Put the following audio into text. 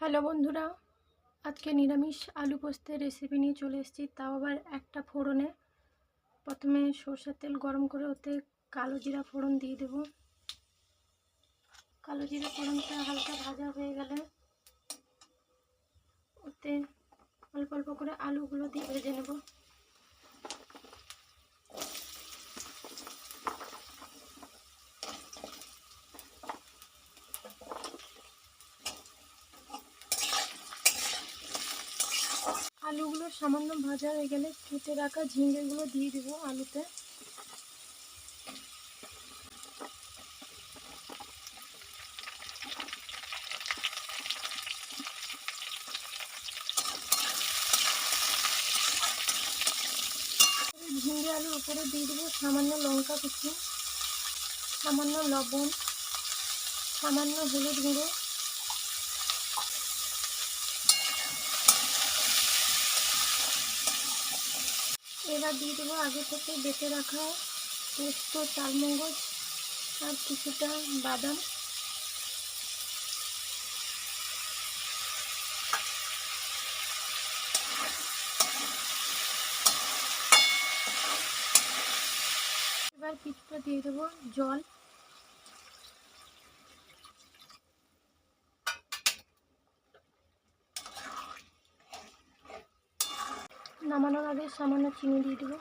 Hello বন্ধুরা, আজকে নিরামিষ আলু পোস্তের রেসিপি নিয়ে চলে এসেছি। তাও আবার একটা ফোড়নে। প্রথমে সরষের তেল গরম করে ওতে কালো জিরা ফোড়ন দিয়ে দেব। কালো জিরা ফোড়নটা হালকা ভাজা হয়ে গেলে ওতে অল্প অল্প করে আলুগুলো দিয়ে ভেজে নেব। আলুগুলো সামান্য ভাজা হয়ে গেলে কেটে রাখা ঝিঙ্গেগুলো দিয়ে দেব আলুতে। ঝিঙ্গে আলুর উপরে দিয়ে দেবো সামান্য লঙ্কা কুচি, সামান্য লবণ, সামান্য হলুদ গুঁড়ো, এবার দিয়ে দেবো আগে থেকে বেটে রাখা পোস্ত, চালমগজ আর কিছুটা বাদাম। এবার কিছুটা দিয়ে দেবো জল। নামানোর আগে সামান্য চিনি দিয়ে দেবো।